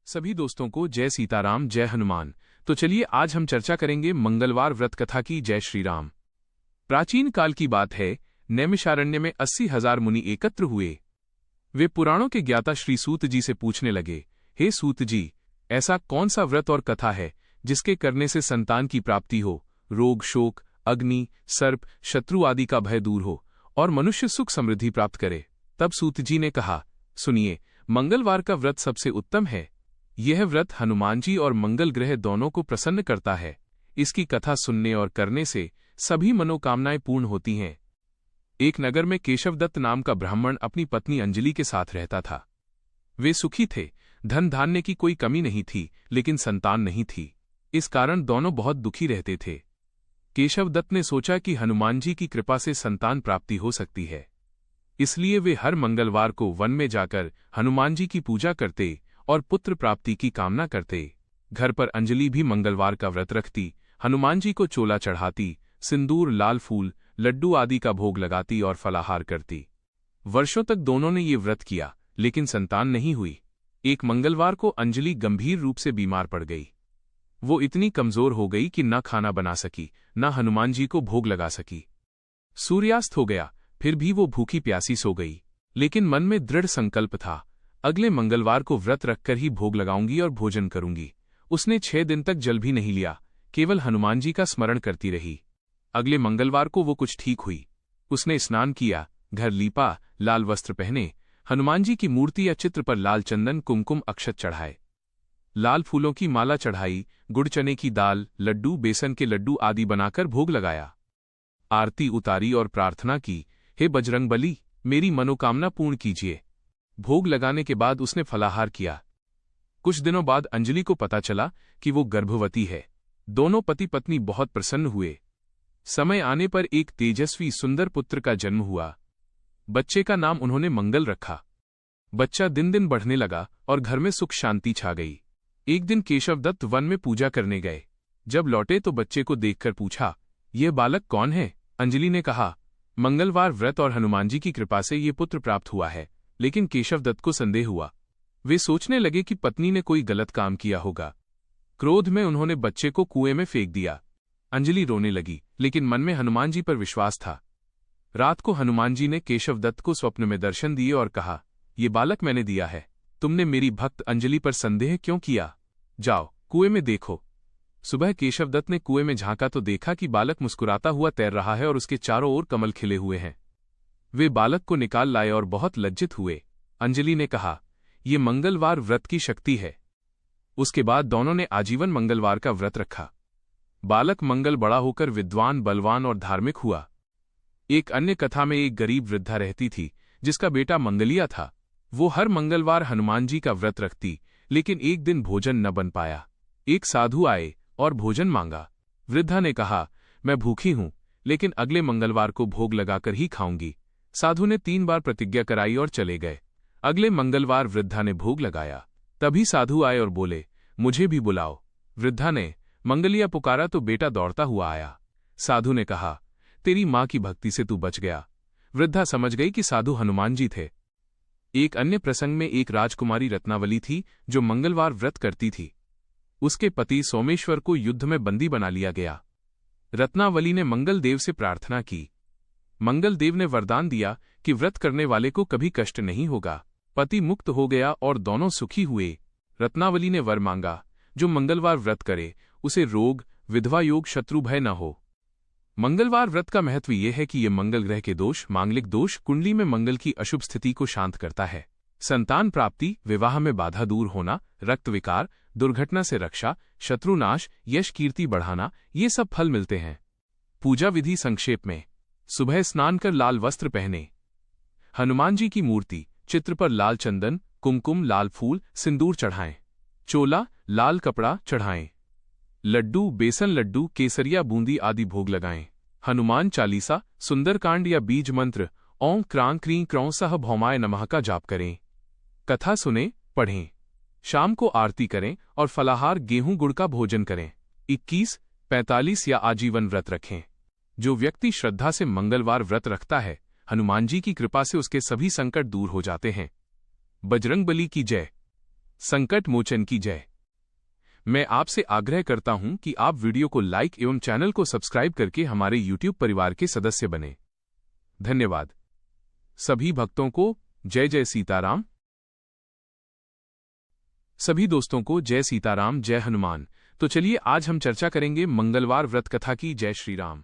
सभी दोस्तों को जय सीताराम, जय हनुमान। तो चलिए आज हम चर्चा करेंगे मंगलवार व्रत कथा की। जय श्री राम। प्राचीन काल की बात है, नैमिषारण्य में 80,000 मुनि एकत्र हुए। वे पुराणों के ज्ञाता श्री सूत जी से पूछने लगे, हे सूत जी, ऐसा कौन सा व्रत और कथा है जिसके करने से संतान की प्राप्ति हो, रोग शोक अग्नि सर्प शत्रु आदि का भय दूर हो और मनुष्य सुख समृद्धि प्राप्त करे। तब सूत जी ने कहा, सुनिए, मंगलवार का व्रत सबसे उत्तम है। यह व्रत हनुमान जी और मंगल ग्रह दोनों को प्रसन्न करता है। इसकी कथा सुनने और करने से सभी मनोकामनाएं पूर्ण होती हैं। एक नगर में केशवदत्त नाम का ब्राह्मण अपनी पत्नी अंजलि के साथ रहता था। वे सुखी थे, धन धान्य की कोई कमी नहीं थी, लेकिन संतान नहीं थी। इस कारण दोनों बहुत दुखी रहते थे। केशवदत्त ने सोचा कि हनुमान जी की कृपा से संतान प्राप्ति हो सकती है, इसलिए वे हर मंगलवार को वन में जाकर हनुमान जी की पूजा करते और पुत्र प्राप्ति की कामना करते। घर पर अंजलि भी मंगलवार का व्रत रखती, हनुमान जी को चोला चढ़ाती, सिंदूर लाल फूल लड्डू आदि का भोग लगाती और फलाहार करती। वर्षों तक दोनों ने ये व्रत किया, लेकिन संतान नहीं हुई। एक मंगलवार को अंजलि गंभीर रूप से बीमार पड़ गई। वो इतनी कमजोर हो गई कि न खाना बना सकी, न हनुमान जी को भोग लगा सकी। सूर्यास्त हो गया, फिर भी वो भूखी प्यासी सो गई, लेकिन मन में दृढ़ संकल्प था, अगले मंगलवार को व्रत रखकर ही भोग लगाऊंगी और भोजन करूंगी। उसने 6 दिन तक जल भी नहीं लिया, केवल हनुमान जी का स्मरण करती रही। अगले मंगलवार को वो कुछ ठीक हुई। उसने स्नान किया, घर लीपा, लाल वस्त्र पहने, हनुमान जी की मूर्ति या चित्र पर लाल चंदन कुमकुम अक्षत चढ़ाए, लाल फूलों की माला चढ़ाई, गुड़ चने की दाल लड्डू बेसन के लड्डू आदि बनाकर भोग लगाया। आरती उतारी और प्रार्थना की, हे बजरंगबली, मेरी मनोकामना पूर्ण कीजिए। भोग लगाने के बाद उसने फलाहार किया। कुछ दिनों बाद अंजलि को पता चला कि वो गर्भवती है। दोनों पति पत्नी बहुत प्रसन्न हुए। समय आने पर एक तेजस्वी सुंदर पुत्र का जन्म हुआ। बच्चे का नाम उन्होंने मंगल रखा। बच्चा दिन दिन बढ़ने लगा और घर में सुख शांति छा गई। एक दिन केशवदत्त वन में पूजा करने गए। जब लौटे तो बच्चे को देखकर पूछा, यह बालक कौन है? अंजलि ने कहा, मंगलवार व्रत और हनुमान जी की कृपा से ये पुत्र प्राप्त हुआ है। लेकिन केशवदत्त को संदेह हुआ। वे सोचने लगे कि पत्नी ने कोई गलत काम किया होगा। क्रोध में उन्होंने बच्चे को कुएं में फेंक दिया। अंजलि रोने लगी, लेकिन मन में हनुमान जी पर विश्वास था। रात को हनुमान जी ने केशवदत्त को स्वप्न में दर्शन दिए और कहा, ये बालक मैंने दिया है। तुमने मेरी भक्त अंजलि पर संदेह क्यों किया? जाओ, कुएं में देखो। सुबह केशवदत्त ने कुएं में झांका तो देखा कि बालक मुस्कुराता हुआ तैर रहा है और उसके चारों ओर कमल खिले हुए हैं। वे बालक को निकाल लाए और बहुत लज्जित हुए। अंजलि ने कहा, ये मंगलवार व्रत की शक्ति है। उसके बाद दोनों ने आजीवन मंगलवार का व्रत रखा। बालक मंगल बड़ा होकर विद्वान, बलवान और धार्मिक हुआ। एक अन्य कथा में एक गरीब वृद्धा रहती थी, जिसका बेटा मंगलिया था। वो हर मंगलवार हनुमान जी का व्रत रखती, लेकिन एक दिन भोजन न बन पाया। एक साधु आए और भोजन मांगा। वृद्धा ने कहा, मैं भूखी हूं, लेकिन अगले मंगलवार को भोग लगाकर ही खाऊंगी। साधु ने 3 बार प्रतिज्ञा कराई और चले गए। अगले मंगलवार वृद्धा ने भोग लगाया। तभी साधु आए और बोले, मुझे भी बुलाओ। वृद्धा ने मंगलिया पुकारा तो बेटा दौड़ता हुआ आया। साधु ने कहा, तेरी मां की भक्ति से तू बच गया। वृद्धा समझ गई कि साधु हनुमान जी थे। एक अन्य प्रसंग में एक राजकुमारी रत्नावली थी, जो मंगलवार व्रत करती थी। उसके पति सोमेश्वर को युद्ध में बंदी बना लिया गया। रत्नावली ने मंगल देव से प्रार्थना की। मंगल देव ने वरदान दिया कि व्रत करने वाले को कभी कष्ट नहीं होगा। पति मुक्त हो गया और दोनों सुखी हुए। रत्नावली ने वर मांगा, जो मंगलवार व्रत करे उसे रोग, विधवा योग, शत्रु भय न हो। मंगलवार व्रत का महत्व यह है कि यह मंगल ग्रह के दोष, मांगलिक दोष, कुंडली में मंगल की अशुभ स्थिति को शांत करता है। संतान प्राप्ति, विवाह में बाधा दूर होना, रक्त विकार, दुर्घटना से रक्षा, शत्रुनाश, यश कीर्ति बढ़ाना, ये सब फल मिलते हैं। पूजा विधि संक्षेप में, सुबह स्नान कर लाल वस्त्र पहने, हनुमान जी की मूर्ति, चित्र पर लाल चंदन, कुमकुम, लाल फूल, सिंदूर चढ़ाएं, चोला, लाल कपड़ा चढ़ाएं, लड्डू, बेसन लड्डू, केसरिया, बूंदी आदि भोग लगाएं। हनुमान चालीसा, सुंदरकांड या बीज मंत्र ओं क्रां क्रीं क्रौं सह भौमाय नमः का जाप करें। कथा सुने, पढ़ें। शाम को आरती करें और फलाहार गेहूं गुड़ का भोजन करें। 21, 45 या आजीवन व्रत रखें। जो व्यक्ति श्रद्धा से मंगलवार व्रत रखता है, हनुमान जी की कृपा से उसके सभी संकट दूर हो जाते हैं। बजरंगबली की जय। संकट मोचन की जय। मैं आपसे आग्रह करता हूं कि आप वीडियो को लाइक एवं चैनल को सब्सक्राइब करके हमारे YouTube परिवार के सदस्य बने। धन्यवाद। सभी भक्तों को जय जय सीताराम। सभी दोस्तों को जय सीताराम, जय हनुमान। तो चलिए आज हम चर्चा करेंगे मंगलवार व्रत कथा की। जय श्री राम।